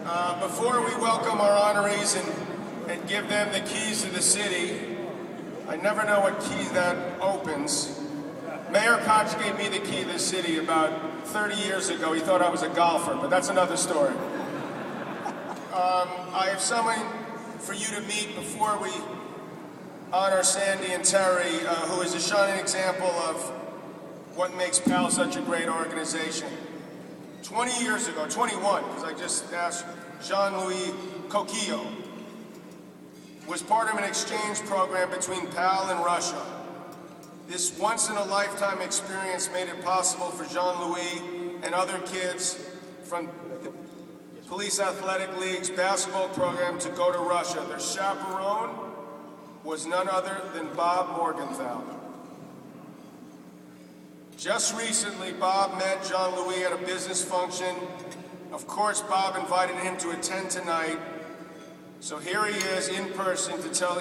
Before we welcome our honorees and give them the keys to the city, I never know what key that opens. Mayor Koch gave me the key to the city about 30 years ago. He thought I was a golfer, but that's another story. I have someone for you to meet before we honor Sandy and Terry, who is a shining example of what makes PAL such a great organization. 20 years ago, 21, because I just asked, Jean-Louis Coquillot was part of an exchange program between PAL and Russia. This once-in-a-lifetime experience made it possible for Jean-Louis and other kids from the Police Athletic League's basketball program to go to Russia. Their chaperone was none other than Bob Morgenthau. Just recently, Bob met Jean-Louis at a business function. Of course, Bob invited him to attend tonight. So here he is in person to tell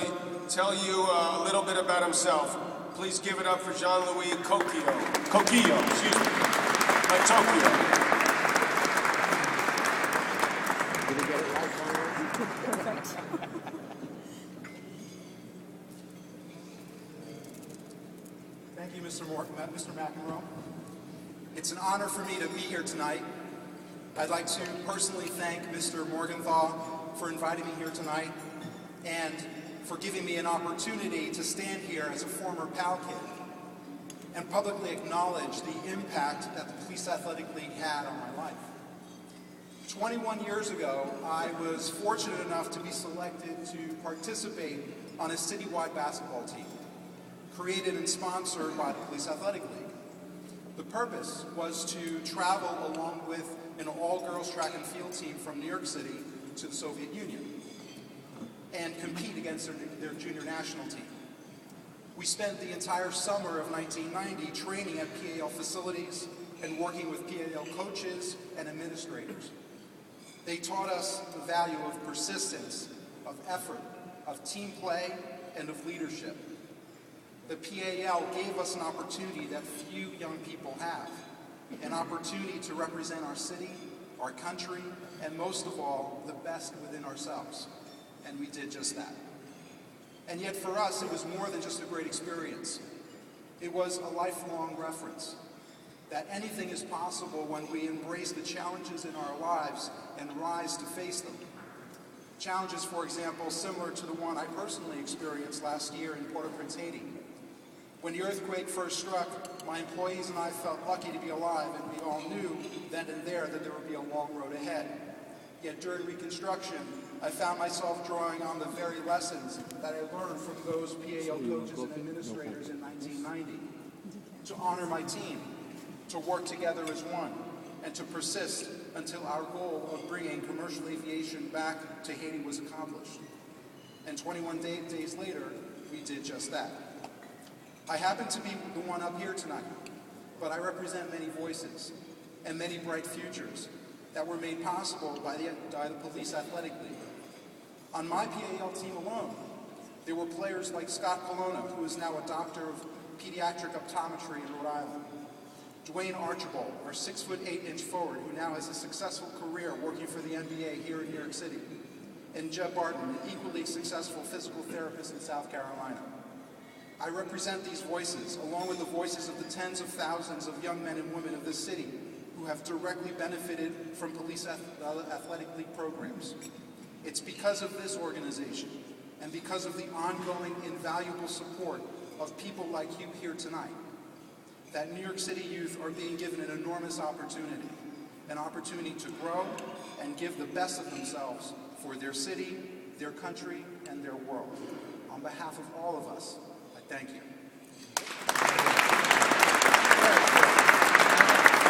you a little bit about himself. Please give it up for Jean-Louis Coquillot, excuse me. Tokyo. Thank you, Mr. McEnroe. It's an honor for me to be here tonight. I'd like to personally thank Mr. Morgenthau for inviting me here tonight and for giving me an opportunity to stand here as a former PAL kid and publicly acknowledge the impact that the Police Athletic League had on my life. 21 years ago, I was fortunate enough to be selected to participate on a citywide basketball team, created and sponsored by the Police Athletic League. The purpose was to travel along with an all-girls track and field team from New York City to the Soviet Union and compete against their junior national team. We spent the entire summer of 1990 training at PAL facilities and working with PAL coaches and administrators. They taught us the value of persistence, of effort, of team play, and of leadership. The PAL gave us an opportunity that few young people have, an opportunity to represent our city, our country, and most of all, the best within ourselves. And we did just that. And yet for us, it was more than just a great experience. It was a lifelong reference that anything is possible when we embrace the challenges in our lives and rise to face them. Challenges, for example, similar to the one I personally experienced last year in Port-au-Prince, Haiti. When the earthquake first struck, my employees and I felt lucky to be alive, and we all knew then and there that there would be a long road ahead. Yet during reconstruction, I found myself drawing on the very lessons that I learned from those PAL coaches and administrators in 1990. To honor my team, to work together as one, and to persist until our goal of bringing commercial aviation back to Haiti was accomplished. And 21 days later, we did just that. I happen to be the one up here tonight, but I represent many voices and many bright futures that were made possible by the Police Athletic League. On my PAL team alone, there were players like Scott Colonna, who is now a doctor of pediatric optometry in Rhode Island, Dwayne Archibald, our 6'8" forward, who now has a successful career working for the NBA here in New York City, and Jeb Barton, an equally successful physical therapist in South Carolina. I represent these voices, along with the voices of the tens of thousands of young men and women of this city who have directly benefited from Police Athletic League programs. It's because of this organization and because of the ongoing invaluable support of people like you here tonight that New York City youth are being given an enormous opportunity, an opportunity to grow and give the best of themselves for their city, their country, and their world. On behalf of all of us, I thank you.